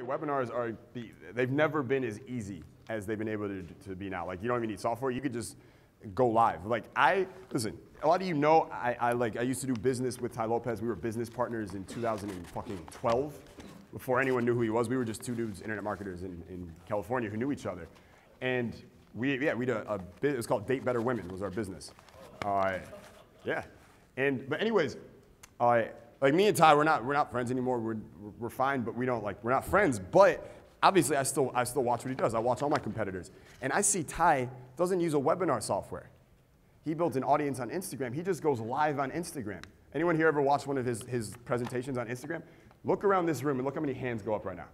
way, webinars are, they've never been as easy as they've been able to be now. Like, you don't even need software. You could just go live. Like, listen, a lot of you know, I used to do business with Ty Lopez. We were business partners in 2012. Before anyone knew who he was, we were just two dudes, internet marketers in California who knew each other. And we did it was called Date Better Women was our business. Yeah. But anyways, like me and Ty, we're not friends anymore. We're fine, but we're not friends. But obviously, I still watch what he does. I watch all my competitors, and I see Ty doesn't use a webinar software. He builds an audience on Instagram. He just goes live on Instagram. Anyone here ever watched one of his presentations on Instagram? Look around this room and look how many hands go up right now.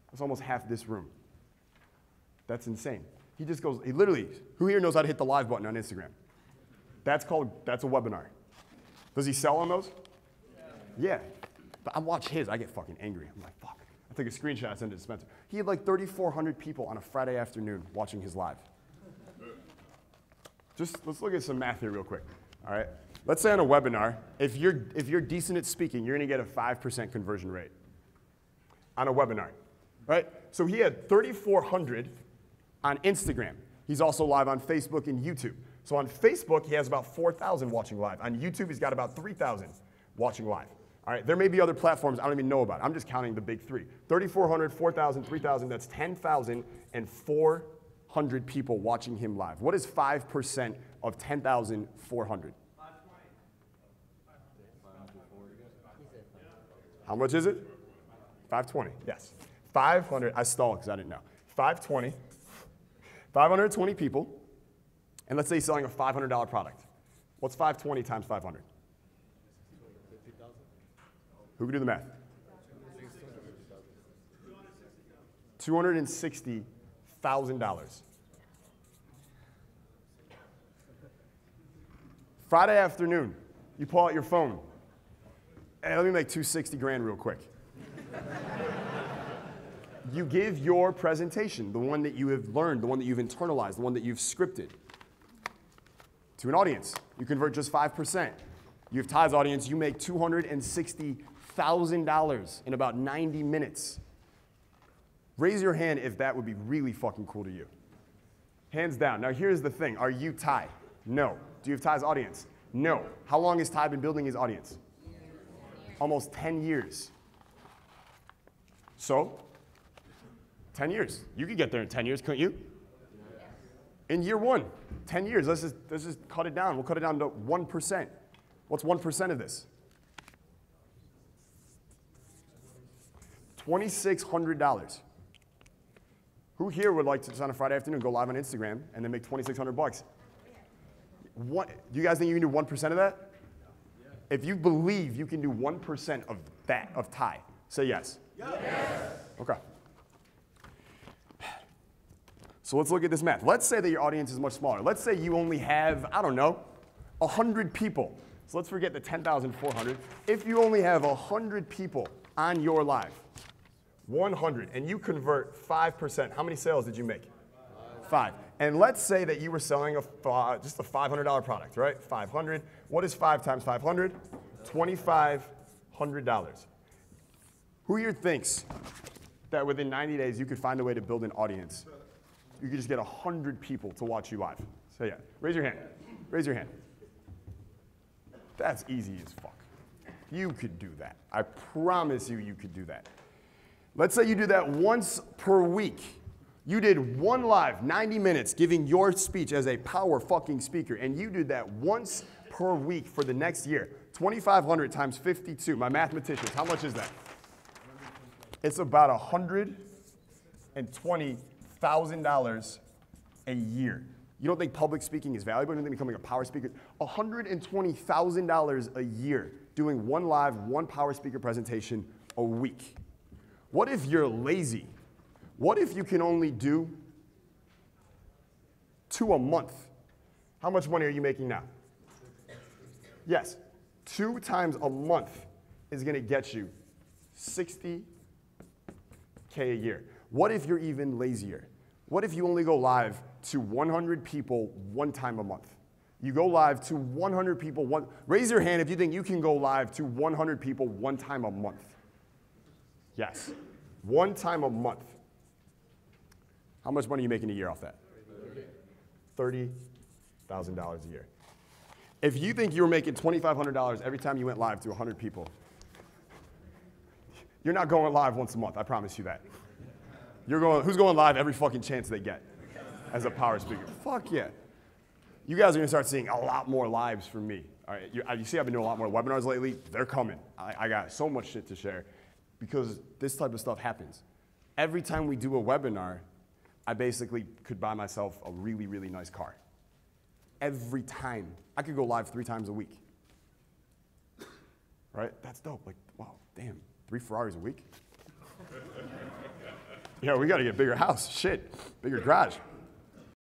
That's almost half this room. That's insane. He just goes, who here knows how to hit the live button on Instagram? That's a webinar. Does he sell on those? Yeah. But I watch his, I get fucking angry. I'm like, fuck. I take a screenshot, I send it to Spencer. He had like 3,400 people on a Friday afternoon watching his live. Let's look at some math here real quick, all right? Let's say on a webinar, if you're decent at speaking, you're gonna get a 5% conversion rate on a webinar, right? So he had 3,400 on Instagram. He's also live on Facebook and YouTube. So on Facebook, he has about 4,000 watching live. On YouTube, he's got about 3,000 watching live. All right, there may be other platforms I don't even know about. I'm just counting the big three. 3,400, 4,000, 3,000, that's 10,400 people watching him live. What is 5% of 10,400? How much is it? 520, yes. 500, I stalled because I didn't know. 520, 520 people, and let's say he's selling a $500 product. What's 520 times 500? Who can do the math? $260,000. Friday afternoon, you pull out your phone. Hey, let me make 260 grand real quick. You give your presentation, the one that you have learned, the one that you've internalized, the one that you've scripted, to an audience. You convert just 5%. You have Ty's audience, you make $260,000 in about 90 minutes. Raise your hand if that would be really fucking cool to you. Hands down. Now here's the thing. Are you Ty? No. Do you have Ty's audience? No. How long has Ty been building his audience? Almost 10 years. So, 10 years. You could get there in 10 years, couldn't you? In year one, 10 years. Let's just cut it down. We'll cut it down to 1%. What's 1% of this? $2,600. Who here would like to, just on a Friday afternoon, go live on Instagram and then make $2,600? What, do you guys think you can do 1% of that? If you believe you can do 1% of that, of Ty, say yes. Yes. Okay. So let's look at this math. Let's say that your audience is much smaller. Let's say you only have, I don't know, 100 people. So let's forget the 10,400. If you only have 100 people on your live, 100, and you convert 5%, how many sales did you make? 5. And let's say that you were selling just a $500 product, right? 500. What is 5 times 500? $2,500. Who here thinks that within 90 days you could find a way to build an audience? You could just get 100 people to watch you live. So yeah, raise your hand. Raise your hand. That's easy as fuck. You could do that. I promise you, you could do that. Let's say you do that once per week. You did one live, 90 minutes, giving your speech as a power fucking speaker, and you did that once per week for the next year. 2,500 times 52. My mathematicians, how much is that? It's about $120,000 a year. You don't think public speaking is valuable? You don't think becoming a power speaker? $120,000 a year doing one live, one power speaker presentation a week. What if you're lazy? What if you can only do 2 a month? How much money are you making now? Yes, 2 times a month is going to get you $60K a year. What if you're even lazier? What if you only go live to 100 people 1 time a month? You go live to 100 people raise your hand if you think you can go live to 100 people 1 time a month. Yes. One time a month. How much money are you making a year off that? $30,000 a year. If you think you were making $2,500 every time you went live to 100 people, you're not going live once a month, I promise you that. Who's going live every fucking chance they get as a power speaker? Fuck yeah. You guys are gonna start seeing a lot more lives from me. All right, you see I've been doing a lot more webinars lately. They're coming. I got so much shit to share because this type of stuff happens. Every time we do a webinar, I basically could buy myself a really, really nice car. Every time. I could go live 3 times a week. Right? That's dope. Like, wow, damn, 3 Ferraris a week? Yeah, we gotta get a bigger house. Shit, bigger garage.